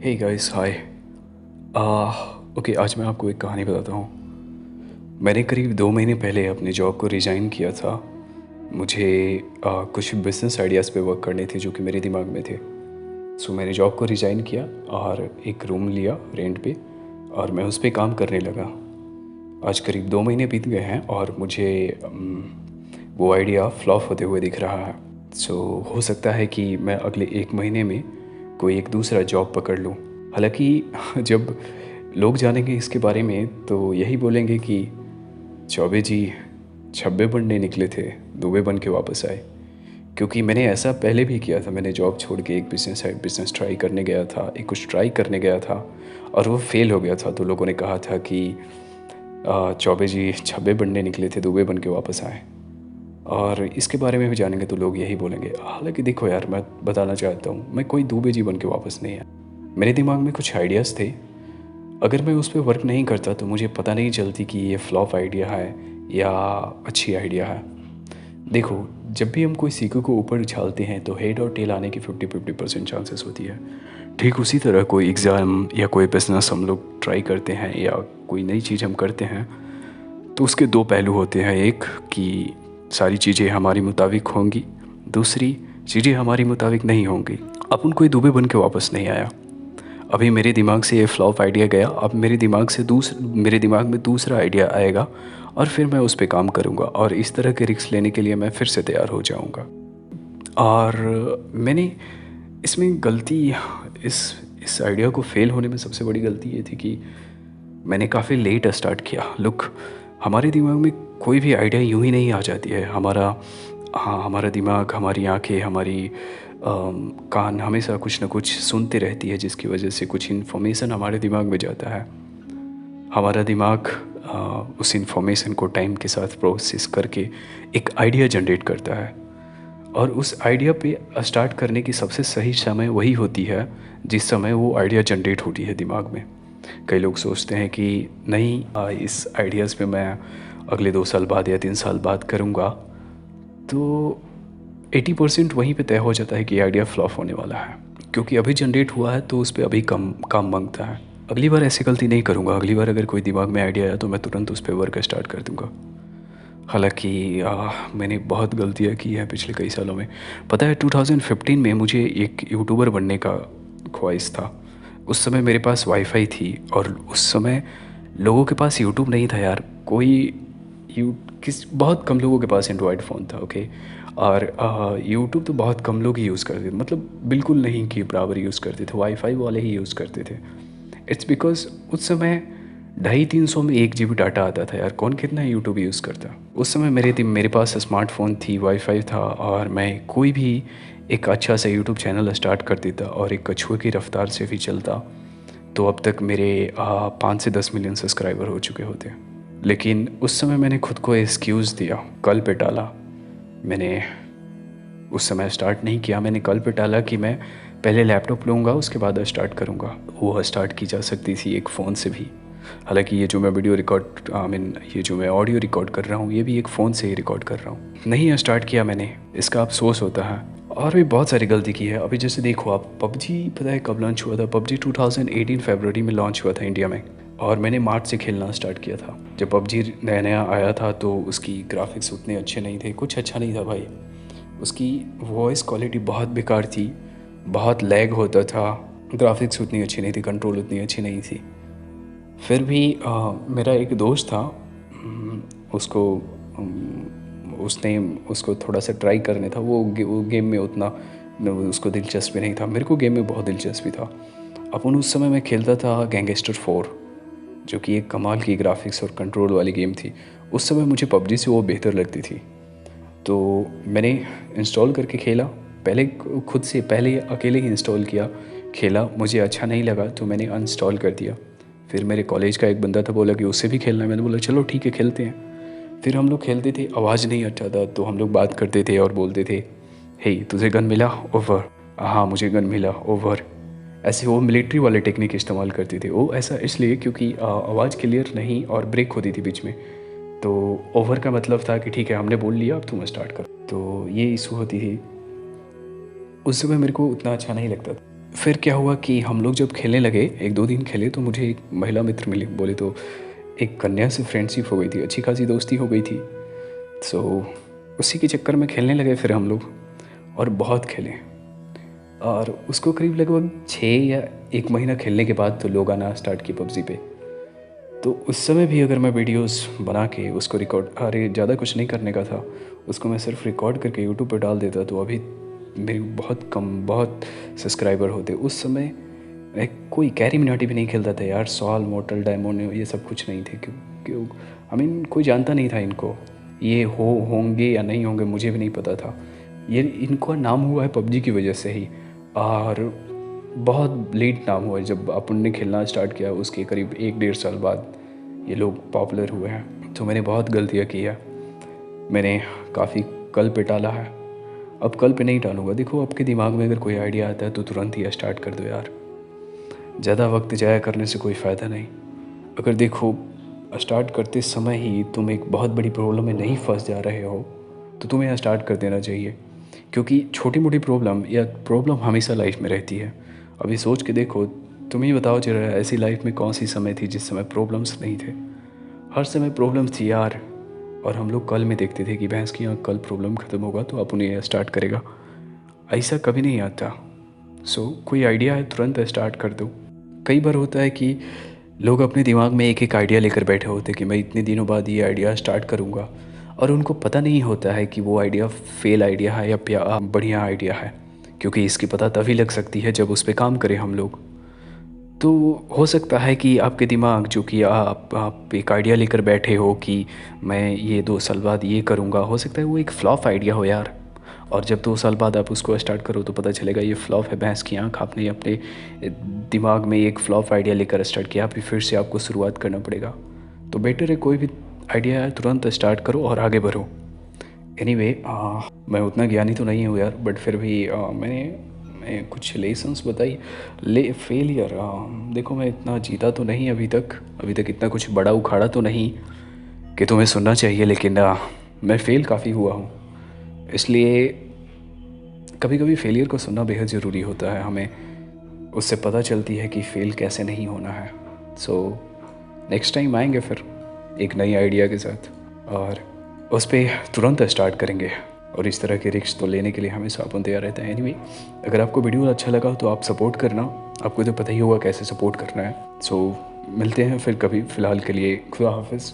Hey guys hi. Okay, आज मैं आपको एक कहानी बताता हूँ। मैंने करीब 2 महीने पहले अपने जॉब को रिज़ाइन किया था। मुझे कुछ बिज़नेस आइडियाज़ पे वर्क करने थे जो कि मेरे दिमाग में थे। सो मैंने जॉब को रिज़ाइन किया और एक रूम लिया रेंट पे और मैं उस पे काम करने लगा। आज करीब 2 महीने बीत गए हैं और मुझे वो आइडिया फ्लॉप होते हुए दिख रहा है। सो हो सकता है कि मैं अगले 1 महीने में कोई एक दूसरा जॉब पकड़ लूँ। हालांकि जब लोग जानेंगे इसके बारे में तो यही बोलेंगे कि चौबे जी छब्बे बनने निकले थे, दुबे बन के वापस आए। क्योंकि मैंने ऐसा पहले भी किया था। मैंने जॉब छोड़ के एक बिज़नेस ट्राई करने गया था, एक कुछ ट्राई करने गया था और वो फेल हो गया था। तो लोगों ने कहा था कि चौबे जी छब्बे बनने निकले थे, दुबे बन के वापस आए। और इसके बारे में भी जानेंगे तो लोग यही बोलेंगे। हालांकि देखो यार, मैं बताना चाहता हूँ मैं कोई दुबे जी बन के वापस नहीं आया। मेरे दिमाग में कुछ आइडियाज़ थे। अगर मैं उस पर वर्क नहीं करता तो मुझे पता नहीं चलती कि ये फ्लॉप आइडिया है या अच्छी आइडिया है। देखो, जब भी हम कोई सीखो को ऊपर उछालते हैं तो हेड और टेल आने की 50-50% चांसेस होती है। ठीक उसी तरह कोई एग्ज़ाम या कोई बिज़नेस हम लोग ट्राई करते हैं या कोई नई चीज़ हम करते हैं तो उसके दो पहलू होते हैं। एक कि सारी चीज़ें हमारी मुताबिक होंगी, दूसरी चीज़ें हमारी मुताबिक नहीं होंगी। अपन कोई दुबे बन के वापस नहीं आया। अभी मेरे दिमाग से ये फ्लॉप आइडिया गया, अब मेरे दिमाग में दूसरा आइडिया आएगा और फिर मैं उस पे काम करूँगा और इस तरह के रिस्क लेने के लिए मैं फिर से तैयार हो जाऊँगा। और मैंने इसमें गलती इस इस आइडिया को फेल होने में सबसे बड़ी गलती ये थी कि मैंने काफ़ी लेट स्टार्ट किया। लुक, हमारे दिमाग में कोई भी आइडिया यूं ही नहीं आ जाती है। हमारा दिमाग, हमारी आंखें, हमारी कान हमेशा कुछ ना कुछ सुनते रहती है जिसकी वजह से कुछ इन्फॉर्मेशन हमारे दिमाग में जाता है। हमारा दिमाग उस इन्फॉर्मेशन को टाइम के साथ प्रोसेस करके एक आइडिया जनरेट करता है और उस आइडिया पे स्टार्ट करने की सबसे सही समय वही होती है जिस समय वो आइडिया जनरेट होती है दिमाग में। कई लोग सोचते हैं कि नहीं, इस आइडियाज़ पे मैं अगले 2 साल बाद या 3 साल बाद करूँगा। तो 80% वहीं पे तय हो जाता है कि आइडिया फ्लॉप होने वाला है। क्योंकि अभी जनरेट हुआ है तो उस पे अभी कम काम मांगता है। अगली बार ऐसी गलती नहीं करूँगा। अगली बार अगर कोई दिमाग में आइडिया आया तो मैं तुरंत उस पर वर्क स्टार्ट कर दूँगा। हालांकि मैंने बहुत गलतियाँ की हैं पिछले कई सालों में। पता है, 2015 में मुझे एक यूट्यूबर बनने का ख्वाहिश था। उस समय मेरे पास वाईफाई थी और उस समय लोगों के पास यूट्यूब नहीं था यार। कोई यू किस बहुत कम लोगों के पास एंड्रॉयड फ़ोन था, ओके। और यूट्यूब तो बहुत कम लोग ही यूज़ करते थे, मतलब बिल्कुल नहीं कि बराबर यूज़ करते थे। वाईफाई वाले ही यूज़ करते थे। इट्स बिकॉज उस समय 250-300 में 1 GB डाटा आता था यार। कौन कितना यूट्यूब यूज़ करता। उस समय मेरे पास स्मार्टफ़ोन थी, वाईफाई था और मैं कोई भी एक अच्छा सा यूट्यूब चैनल स्टार्ट कर देता और एक कछुए की रफ्तार से भी चलता तो अब तक मेरे 5 से 10 मिलियन सब्सक्राइबर हो चुके होते। लेकिन उस समय मैंने खुद को एक्सक्यूज़ दिया, कल पे टाला। मैंने उस समय स्टार्ट नहीं किया। मैंने कल पे टाला कि मैं पहले लैपटॉप लूँगा उसके बाद स्टार्ट करूँगा। वो स्टार्ट की जा सकती थी एक फ़ोन से भी। हालांकि ये जो मैं वीडियो रिकॉर्ड ये जो मैं ऑडियो रिकॉर्ड कर रहा हूँ ये भी एक फ़ोन से ही रिकॉर्ड कर रहा हूँ। नहीं स्टार्ट किया मैंने, इसका अफसोस होता है। और भी बहुत सारी गलती की है। अभी जैसे देखो आप, पबजी पता है कब लॉन्च हुआ था? पबजी 2018 फरवरी में लॉन्च हुआ था इंडिया में और मैंने मार्च से खेलना स्टार्ट किया था। जब पबजी नया नया आया था तो उसकी ग्राफिक्स उतने अच्छे नहीं थे, कुछ अच्छा नहीं था भाई। उसकी वॉइस क्वालिटी बहुत बेकार थी, बहुत लैग होता था, ग्राफिक्स उतनी अच्छी नहीं थी, कंट्रोल उतनी अच्छी नहीं थी। फिर भी मेरा एक दोस्त था, उसको उसने उसको थोड़ा सा ट्राई करने था। वो गेम में उतना उसको दिलचस्पी नहीं था। मेरे को गेम में बहुत दिलचस्पी था। अपन उस समय मैं खेलता था गैंगस्टर 4, जो कि एक कमाल की ग्राफिक्स और कंट्रोल वाली गेम थी। उस समय मुझे पबजी से वो बेहतर लगती थी। तो मैंने इंस्टॉल करके खेला। पहले खुद से पहले अकेले ही इंस्टॉल किया, खेला, मुझे अच्छा नहीं लगा तो मैंने अनइंस्टॉल कर दिया। फिर मेरे कॉलेज का एक बंदा था, बोला कि उससे भी खेलना है। मैंने बोला चलो ठीक है खेलते हैं। फिर हम लोग खेलते थे, आवाज़ नहीं अच्छा था तो हम लोग बात करते थे और बोलते थे, हे तुझे गन मिला? ओवर। हाँ मुझे गन मिला, ओवर। ऐसे वो मिलिट्री वाले टेक्निक इस्तेमाल करते थे। वो ऐसा इसलिए क्योंकि आवाज़ क्लियर नहीं और ब्रेक होती थी बीच में। तो ओवर का मतलब था कि ठीक है हमने बोल लिया अब तुम स्टार्ट करो। तो ये इशू होती थी। उस समय मेरे को उतना अच्छा नहीं लगता था। फिर क्या हुआ कि हम लोग जब खेलने लगे, 1-2 दिन खेले तो मुझे एक महिला मित्र मिली, बोले तो एक कन्या से फ्रेंडशिप हो गई थी, अच्छी खासी दोस्ती हो गई थी। सो उसी के चक्कर में खेलने लगे फिर हम लोग, और बहुत खेले। और उसको करीब लगभग 6 या 1 महीना खेलने के बाद तो लोग आना स्टार्ट किए पबजी पे। तो उस समय भी अगर मैं वीडियोस बना के उसको रिकॉर्ड, अरे ज़्यादा कुछ नहीं करने का था, उसको मैं सिर्फ रिकॉर्ड करके यूट्यूब पर डाल देता तो अभी मेरे बहुत सब्सक्राइबर होते। उस समय मैं कोई कैरी मिनाटी भी नहीं खेलता था यार, सॉल मोर्टल डायमंड ये सब कुछ नहीं थे। क्यों क्यों आई मीन कोई जानता नहीं था इनको, ये होंगे या नहीं होंगे मुझे भी नहीं पता था। ये इनको नाम हुआ है पबजी की वजह से ही, और बहुत लेट नाम हुआ है। जब अपन ने खेलना स्टार्ट किया उसके करीब 1-1.5 साल बाद ये लोग पॉपुलर हुए हैं। तो मैंने बहुत गलतियाँ की है, मैंने काफ़ी कल पे टाला है, अब कल पे नहीं टालूंगा। देखो आपके दिमाग में अगर कोई आइडिया आता है तो तुरंत ही स्टार्ट कर दो यार, ज़्यादा वक्त जाया करने से कोई फ़ायदा नहीं। अगर देखो स्टार्ट करते समय ही तुम एक बहुत बड़ी प्रॉब्लम में नहीं फंस जा रहे हो तो तुम्हें स्टार्ट कर देना चाहिए, क्योंकि छोटी मोटी प्रॉब्लम या प्रॉब्लम हमेशा लाइफ में रहती है। अभी सोच के देखो, तुम ही बताओ जरा, ऐसी लाइफ में कौन सी समय थी जिस समय प्रॉब्लम्स नहीं थे? हर समय प्रॉब्लम्स थी यार। और हम लोग कल में देखते थे कि भैंस की यहाँ कल प्रॉब्लम ख़त्म होगा तो अपन ये स्टार्ट करेगा, ऐसा कभी नहीं आता। सो कोई आइडिया है तुरंत स्टार्ट कर दो। कई बार होता है कि लोग अपने दिमाग में एक एक आइडिया लेकर बैठे होते हैं कि मैं इतने दिनों बाद ये आइडिया स्टार्ट करूँगा, और उनको पता नहीं होता है कि वो आइडिया फेल आइडिया है या बढ़िया आइडिया है, क्योंकि इसकी पता तभी लग सकती है जब उस पर काम करें हम लोग। तो हो सकता है कि आपके दिमाग, जो कि आप एक आइडिया लेकर बैठे हो कि मैं ये 2 साल बाद ये करूँगा, हो सकता है वो एक फ्लॉप आइडिया हो यार। और जब 2 साल बाद आप उसको स्टार्ट करो तो पता चलेगा ये फ्लॉप है, भैंस की आँख। आपने अपने दिमाग में एक फ्लॉप आइडिया लेकर स्टार्ट किया, फिर से आपको शुरुआत करना पड़ेगा। तो बेटर है कोई भी आइडिया है तुरंत स्टार्ट करो और आगे बढ़ो। एनीवे मैं उतना ज्ञानी तो नहीं हूँ यार, बट फिर भी मैं कुछ लेसन्स बताई। फेलियर, देखो मैं इतना जीता तो नहीं अभी तक इतना कुछ बड़ा उखाड़ा तो नहीं कि तुम्हें सुनना चाहिए, लेकिन मैं फेल काफ़ी हुआ हूँ। इसलिए कभी कभी फेलियर को सुनना बेहद ज़रूरी होता है, हमें उससे पता चलती है कि फ़ेल कैसे नहीं होना है। सो नेक्स्ट टाइम आएंगे फिर एक नई आइडिया के साथ, और उस पर तुरंत स्टार्ट करेंगे। और इस तरह के रिस्क तो लेने के लिए हमेशा अपन तैयार रहते हैं। एनीवे, अगर आपको वीडियो अच्छा लगा तो आप सपोर्ट करना, आपको तो पता ही होगा कैसे सपोर्ट करना है। सो मिलते हैं फिर कभी, फ़िलहाल के लिए खुदा हाफिज़।